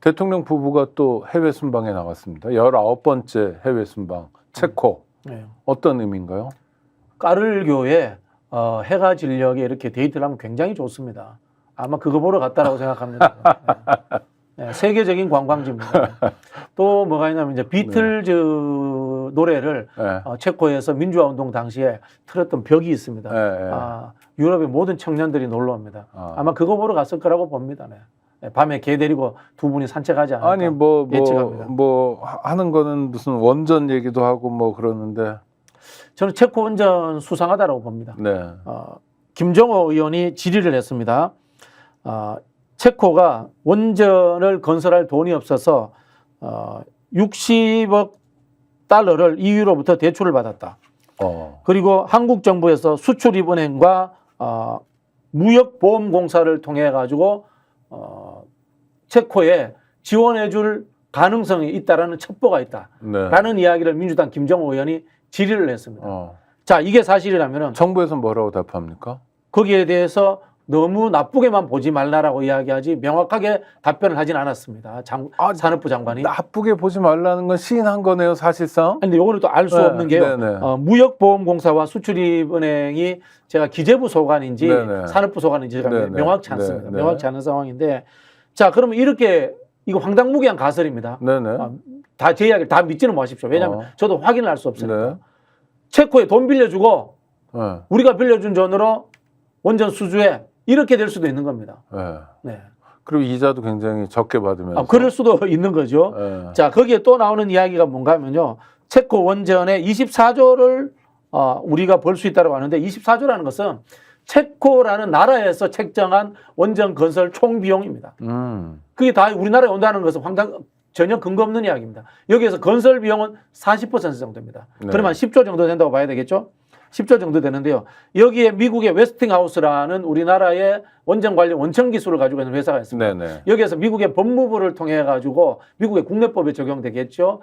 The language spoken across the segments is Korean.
대통령 부부가 또 해외 순방에 나갔습니다. 19번째 해외 순방, 체코. 네. 어떤 의미인가요? 까를교에 해가 진녘에 이렇게 데이트를 하면 굉장히 좋습니다. 아마 그거 보러 갔다라고 생각합니다. 네. 네, 세계적인 관광지입니다. 또 뭐가 있냐면 이제 비틀즈 노래를 체코에서 민주화 운동 당시에 틀었던 벽이 있습니다. 유럽의 모든 청년들이 놀러 옵니다. 아마 그거 보러 갔을 거라고 봅니다. 네. 네, 밤에 개 데리고 두 분이 산책하지 않을까 아니 예측합니다. 뭐 하는 거는 무슨 원전 얘기도 하고 뭐 그러는데 저는 체코 원전 수상하다라고 봅니다. 네. 김정호 의원이 질의를 했습니다. 체코가 원전을 건설할 돈이 없어서 60억 달러를 EU로부터 대출을 받았다. 그리고 한국 정부에서 수출입은행과 무역보험공사를 통해 가지고 체코에 지원해줄 가능성이 있다라는 첩보가 있다라는 이야기를 민주당 김정호 의원이 질의를 했습니다. 자, 이게 사실이라면은 정부에서 뭐라고 답합니까? 거기에 대해서 너무 나쁘게만 보지 말라라고 이야기하지 명확하게 답변을 하진 않았습니다. 산업부 장관이. 나쁘게 보지 말라는 건 시인한 거네요, 사실상. 근데 요거는 또 알 수 없는 게요. 무역보험공사와 수출입은행이 제가 기재부 소관인지 산업부 소관인지 명확치 않습니다. 명확치 않은 상황인데, 자, 그러면 이렇게 이거 황당무계한 가설입니다. 다 제 이야기를 다 믿지는 마십시오. 왜냐하면 저도 확인을 할 수 없으니까. 체코에 돈 빌려주고 우리가 빌려준 돈으로 원전 수주에 이렇게 될 수도 있는 겁니다. 네. 그리고 이자도 굉장히 적게 받으면서. 그럴 수도 있는 거죠. 자, 거기에 또 나오는 이야기가 뭔가 하면요. 체코 원전에 24조를 우리가 벌 수 있다고 하는데 24조라는 것은 체코라는 나라에서 책정한 원전 건설 총 비용입니다. 그게 다 우리나라에 온다는 것은 전혀 근거 없는 이야기입니다. 여기에서 건설 비용은 40% 정도입니다. 그러면 10조 정도 된다고 봐야 되겠죠? 10조 정도 되는데요. 여기에 미국의 웨스팅하우스라는 우리나라의 원전 관련 원천 기술을 가지고 있는 회사가 있습니다. 여기에서 미국의 법무부를 통해 가지고 미국의 국내법에 적용되겠죠.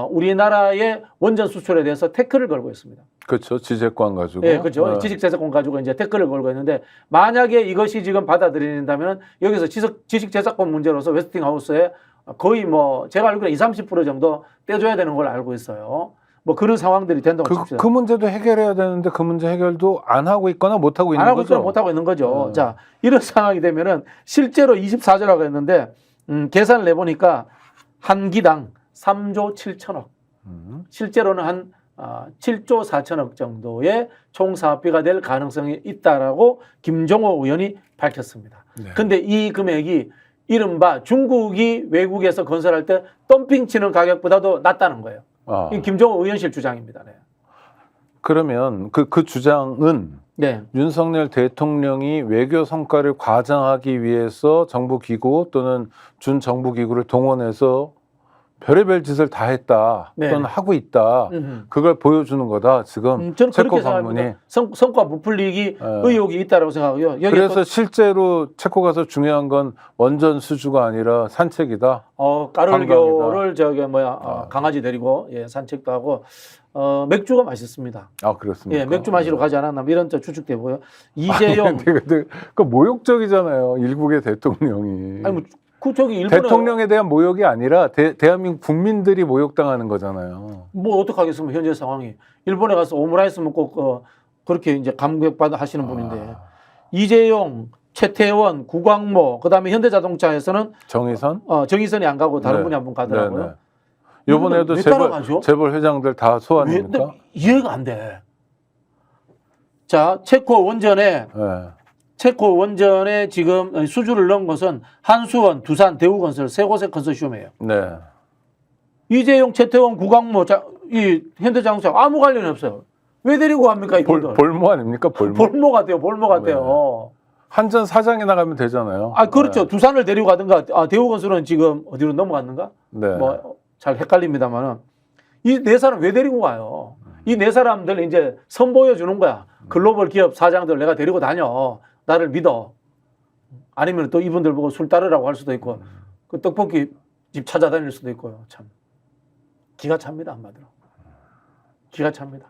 우리나라의 원전 수출에 대해서 태클을 걸고 있습니다. 그렇죠. 지재권 가지고. 네, 그렇죠. 지식재산권 가지고 이제 태클을 걸고 있는데, 만약에 이것이 지금 받아들인다면 여기서 지식재산권 문제로서 웨스팅하우스에 거의 뭐 제가 알기로 20~30% 정도 떼줘야 되는 걸 알고 있어요. 뭐 그런 상황들이 된다고 칩시다. 그 문제도 해결해야 되는데 그 문제 해결도 안 하고 있거나 못 하고 있는 거죠. 못 하고 있는 거죠. 자, 이런 상황이 되면은 실제로 24조라고 했는데 계산을 내보니까 한 기당 3조 7천억. 실제로는 한 7조 4천억 정도의 총 사업비가 될 가능성이 있다라고 김종호 의원이 밝혔습니다. 근데 이 금액이 이른바 중국이 외국에서 건설할 때 덤핑 치는 가격보다도 낮다는 거예요. 이 김종호 의원실 주장입니다. 네. 그러면 그 주장은 윤석열 대통령이 외교 성과를 과장하기 위해서 정부기구 또는 준정부기구를 동원해서 별의별 짓을 다 했다 또는 하고 있다. 그걸 보여주는 거다. 지금 체코 방문이. 성과 부풀리기 의혹이 있다고 생각하고요. 그래서 실제로 체코 가서 중요한 건 원전 수주가 아니라 산책이다. 까를교를 강아지 데리고 산책도 하고 맥주가 맛있습니다. 그렇습니까? 예, 맥주 마시러 가지 않았나 이런 추측되고요. 이재용 그 모욕적이잖아요. 일국의 대통령이. 아니 일본에 대통령에 대한 모욕이 아니라 대한민국 국민들이 모욕당하는 거잖아요. 뭐 어떡하겠습니까? 현재 상황이. 일본에 가서 오므라이스 먹고 그렇게 이제 감격받아 하시는 분인데, 이재용, 최태원, 구광모, 그다음에 현대자동차에서는 정의선? 정의선이 안 가고 다른 분이 한 분 가더라고요. 이번에도 재벌 회장들 다 소환입니까? 이해가 안 돼. 자, 체코 원전에 지금 수주를 넣은 것은 한수원, 두산, 대우건설 세 곳의 컨소시엄이에요. 이재용, 최태원, 구광모, 이 현대자동차 아무 관련이 없어요. 왜 데리고 갑니까? 볼모 아닙니까? 볼모 같아요. 한전 사장에 나가면 되잖아요. 그렇죠. 두산을 데리고 가든가, 대우건설은 지금 어디로 넘어갔는가? 뭐 잘 헷갈립니다만은 이 네 사람 왜 데리고 가요? 이 네 사람들 이제 선보여 주는 거야. 글로벌 기업 사장들 내가 데리고 다녀. 나를 믿어. 아니면 또 이분들 보고 술 따르라고 할 수도 있고, 그 떡볶이 집 찾아다닐 수도 있고요. 참 기가 찹니다. 한마디로 기가 찹니다.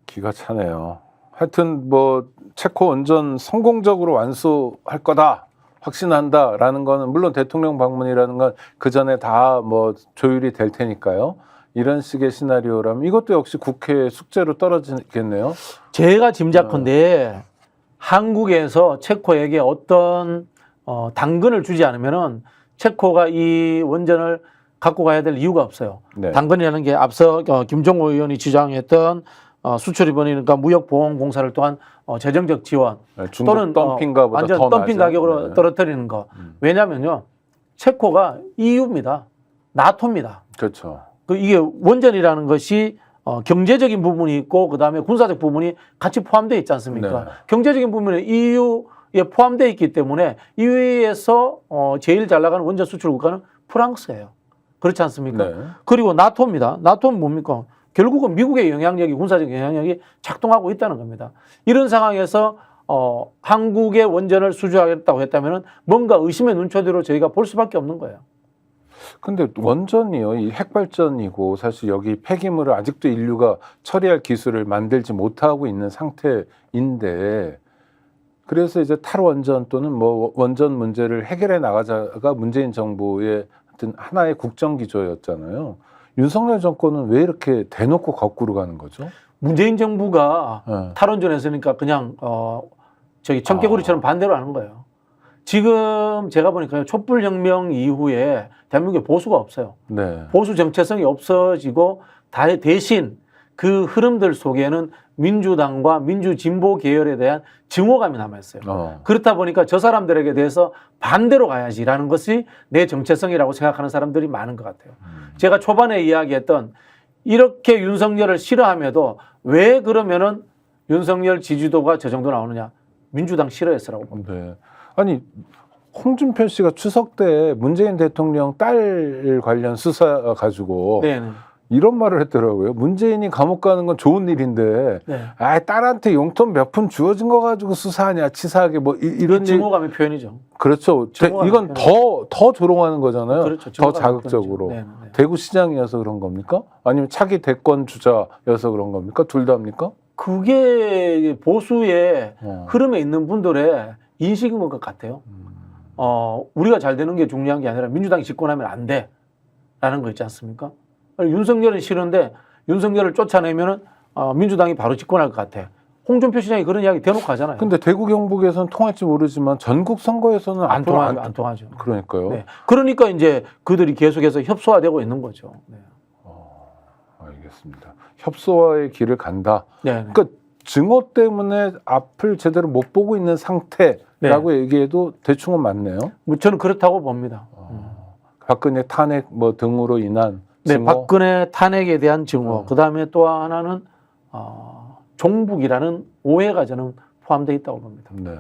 기가 차네요. 하여튼 뭐 체코 원전 성공적으로 완수할 거다 확신한다라는 거는 물론 대통령 방문이라는 건 그 전에 다 뭐 조율이 될 테니까요. 이런 식의 시나리오라면 이것도 역시 국회 숙제로 떨어지겠네요. 제가 짐작컨대 한국에서 체코에게 어떤 당근을 주지 않으면은 체코가 이 원전을 갖고 가야 될 이유가 없어요. 네. 당근이라는 게 앞서 김종호 의원이 주장했던 수출입원이니까 무역보험공사를 또한 재정적 지원 중국 또는 덤핑가보다 완전 더 덤핑 낮은? 가격으로 네. 떨어뜨리는 거. 왜냐면요, 체코가 EU입니다. 나토입니다. 그렇죠. 이게 원전이라는 것이 경제적인 부분이 있고 그다음에 군사적 부분이 같이 포함되어 있지 않습니까? 네. 경제적인 부분은 EU에 포함되어 있기 때문에 EU에서 제일 잘 나가는 원전 수출 국가는 프랑스예요. 그렇지 않습니까? 네. 그리고 나토입니다. 나토는 뭡니까? 결국은 미국의 영향력이, 군사적 영향력이 작동하고 있다는 겁니다. 이런 상황에서 한국의 원전을 수주하겠다고 했다면 뭔가 의심의 눈초리로 저희가 볼 수밖에 없는 거예요. 근데 원전이요, 이 핵발전이고 사실 여기 폐기물을 아직도 인류가 처리할 기술을 만들지 못하고 있는 상태인데, 그래서 이제 탈원전 또는 뭐 원전 문제를 해결해 나가자가 문재인 정부의 하여튼 하나의 국정 기조였잖아요. 윤석열 정권은 왜 이렇게 대놓고 거꾸로 가는 거죠? 문재인 정부가 네. 탈원전에서니까 그냥 청개구리처럼 반대로 하는 거예요. 지금 제가 보니까 촛불혁명 이후에 대한민국에 보수가 없어요. 네. 보수 정체성이 없어지고 대신 그 흐름들 속에는 민주당과 민주진보 계열에 대한 증오감이 남아있어요. 그렇다 보니까 저 사람들에게 대해서 반대로 가야지라는 것이 내 정체성이라고 생각하는 사람들이 많은 것 같아요. 제가 초반에 이야기했던 이렇게 윤석열을 싫어함에도 왜 그러면은 윤석열 지지도가 저 정도 나오느냐. 민주당 싫어했으라고 봅니다. 네. 아니, 홍준표 씨가 추석 때 문재인 대통령 딸 관련 수사 가지고 네네. 이런 말을 했더라고요. 문재인이 감옥 가는 건 좋은 일인데, 네. 아, 딸한테 용돈 몇 푼 주어진 거 가지고 수사하냐, 치사하게 뭐 이런 증오감의 표현이죠. 그렇죠. 이건 더 조롱하는 거잖아요. 그렇죠. 더 자극적으로. 네네. 대구시장이어서 그런 겁니까? 아니면 차기 대권 주자여서 그런 겁니까? 둘 다입니까? 그게 보수의 흐름에 있는 분들의 인식인 것 같아요. 우리가 잘 되는 게 중요한 게 아니라 민주당이 집권하면 안 돼. 라는 거 있지 않습니까? 윤석열은 싫은데 윤석열을 쫓아내면은 민주당이 바로 집권할 것 같아. 홍준표 시장이 그런 이야기 대놓고 하잖아요. 근데 대구 경북에서는 통할지 모르지만 전국 선거에서는 안 통하죠. 그러니까요. 네. 그러니까 이제 그들이 계속해서 협소화되고 있는 거죠. 네. 알겠습니다. 협소화의 길을 간다. 네. 그러니까 증오 때문에 앞을 제대로 못 보고 있는 상태라고 얘기해도 대충은 맞네요. 뭐 저는 그렇다고 봅니다. 박근혜 탄핵 뭐 등으로 인한 네, 증오. 박근혜 탄핵에 대한 증오. 그다음에 또 하나는 종북이라는 오해가 저는 포함되어 있다고 봅니다. 네.